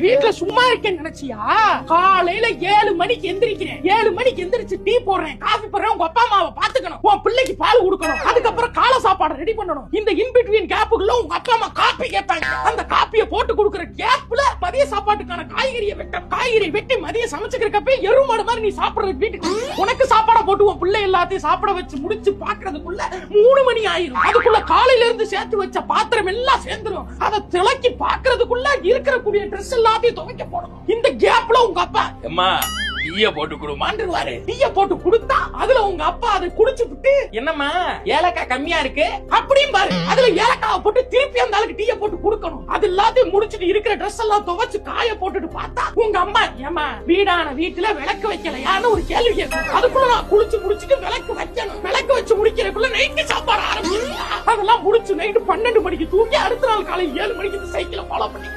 வீட்டுல சும்மா இருக்கேன்னு நினைச்சியா? காலையில 7 மணிக்கு எந்திரிக்கிறேன். 7 மணிக்கு எந்திரிச்சு டீ போடுறேன், காஃபி போடுறேன். உங்க அப்பா அம்மாவை பாத்துக்கணும், உன் பிள்ளைக்கு பால் கொடுக்கணும், அதுக்கப்புறம் காலை சாப்பாடு ரெடி பண்ணணும். இந்த இன்பிட்வீன் கேப்புக்குள்ள உங்க அப்பா அம்மா காப்பி கேட்பாங்க. அந்த காப்பியை போட்டு கொடுக்குற கேப்ல மதிய சாப்பாட்டுக்கான காய்கறி வெட்டி மதியம் சமைச்சுக்கிறப்ப எருமாடு மாதிரி நீ சாப்பிடுறது வீட்டுக்கு உனக்கு சாப்பாட போட்டு உன் பிள்ளை எல்லாத்தையும் சாப்பிட வச்சு முடிச்சு பாக்குறதுக்குள்ள 3 மணி ஆயிரும். அதுக்குள்ள காலையில இருந்து சேர்த்து வச்ச பாத்திரம் எல்லாம் சேர்ந்துரும். அதை திளக்கி பாக்குறதுக்குள்ள இருக்கிற கூடிய ட்ரெஸ் எல்லாத்தையும் துவைக்க போடணும். இந்த கேப்ல உங்க அப்பா அம்மா டீய போட்டு குடுமான்றுவாரு. டீய போட்டு குடுத்தா அதுல உங்க அப்பா அதை குடிச்சு விட்டு என்னம்மா ஏலக்காய் கம்மியா இருக்கு அப்படியும் பாரு, அதுல ஏலக்காவை போட்டு திருப்பி அந்த ஆளுக்கு டீய போட்டு குடுக்கணும். அது எல்லாத்தையும் முடிச்சிட்டு இருக்கிற ட்ரெஸ் எல்லாம் துவைச்சு காய போட்டுட்டு பார்த்தா உங்க அம்மா ஏமா வீடான வீட்டுல விளக்கு வைக்கலையான்னு ஒரு கேள்வி கேட்கும். அதுக்குள்ள நான் குளிச்சு முடிச்சிட்டு விளக்கு வைக்கணும். விளக்கு வச்சு முடிக்கிறதுக்குள்ள நைட்டு சாப்பாடு ஆரம்பிச்சிருக்கா. அதெல்லாம் முடிச்சு நைட்டு 12 மணிக்கு தூங்கி அடுத்த நாள் காலை 7 மணிக்கு சைக்கிளை ஃபாலோ பண்ணி